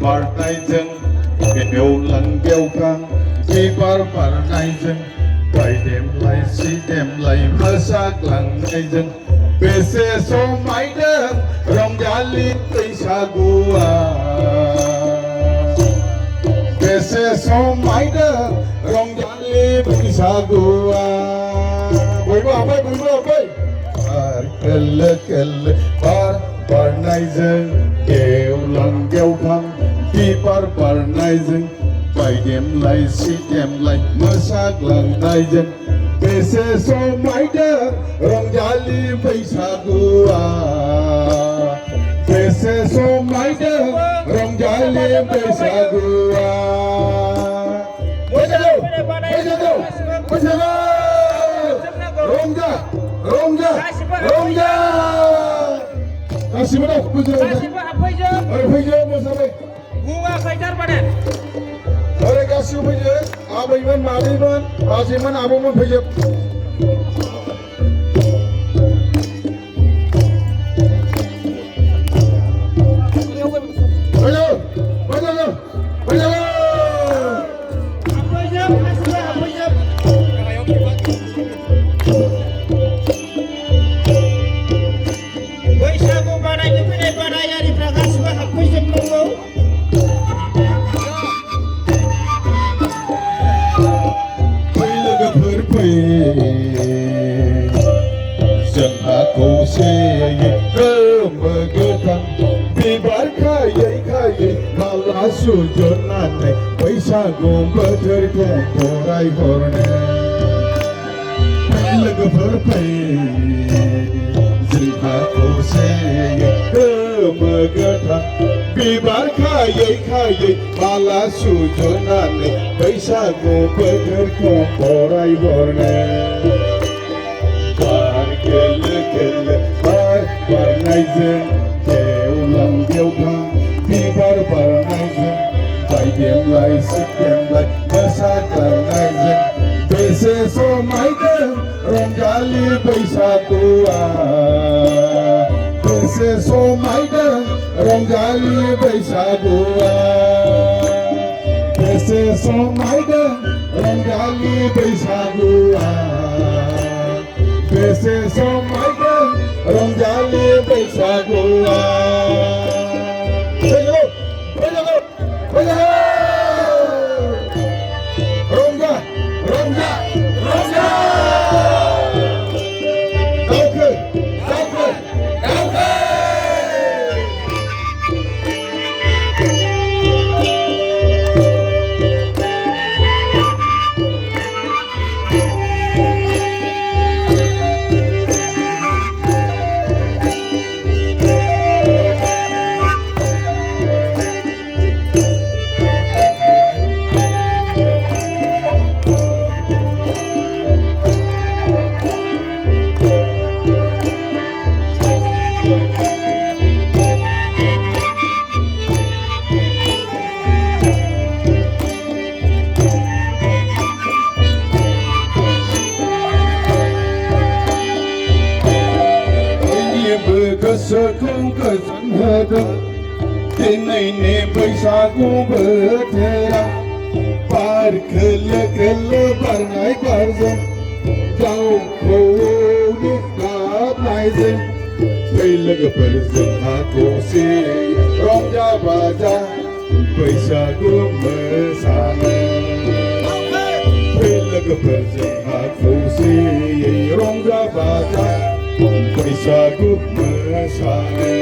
बारनायजों गेवलां गेवखां बिबार बारनायजों बायदेमलाय सिदेमलाय मोसाग्लांनायजों बेसे समायदों रंजालि बैसागुआ बेसे समायदों रंजालि बैसागुआ बयबो हाबबाय बार खोलो खोलो बार बारनायजों गेवलां गेवखां बिबार बारनायजों बायदेमलाय सिदेमलाय मोसाग्लांनायजों बेसे समायदों रंजालि बैसागुआ बेसे समायदों रंजालि बैसागुआ बैसागु रंजा रंजा रंजा गासिबो दं फैजो मोसाबाय बुङाखै थारमाने ओरै गासिबो फैजो आबैमोन मादैमोन बाजैमोन आबौमोन फैजो बैसागु बानायनो फैनाय बादायारिफ्रा गासिबो हाबफैजोबनांगौ लोगोफोर फै जोंहा खौसेयै गोमो गोथां बिबार खायै खायै माला सुजुनानै बैसागु बोथोरखौ बरायहरनो लोगोफोर फै जोंहा खौसेयै गोमो गोथां बिबार खायै खायै माला सुजुनानै बैसागु बोथोरखौ बरायहरनो बार खोलो खोलो बार बारनायजों गेवलां गेवखां बिबार बारनायजों बायदेमलाय सिदेमलाय मोसाग्लांनायजों बेसे समायदों रंजालि बैसागुआ बेसे समायदों रंजालि बैसागुआ बेसे समायदों रंजालि बैसागुआ बेसे समायदों रंजालि बैसागुआ रंजा रंजा रंजा दावखो दावखो दावखो गोसोखौ गोजोन होदों दिनैनि बैसागु बोथोरा बार खोलो खोलो बारनाय बारजों दाउ खौवौनि गाबनायजों फै लोगोफोर जोंहा खौसेयै रंजा बाजा बैसागु मोसानो फै लोगोफोर जोंहा खौसेयै रंजा बाजा बैसागु मोसानो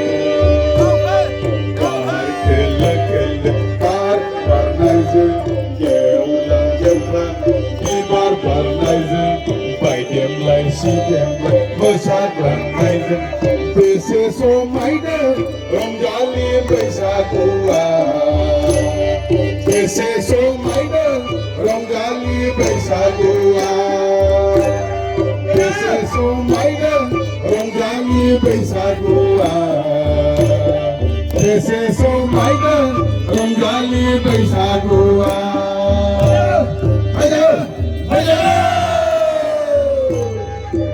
बार खोलो खोलो बार बारनायजों गेवलां गेवखां बिबार बारनायजों बायदेमलाय सिदेमलाय मोसाग्लांनायजों बेसे समायदों रंजालि बैसागुआ बेसे समायदों रंजालि बैसागुआ बेसे समायदों रंजालि बैसागुआ बेसे समायदों रंजालि बैसागुआ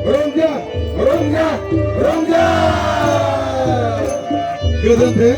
रंजा रंजा रंजा गोजोन्थों।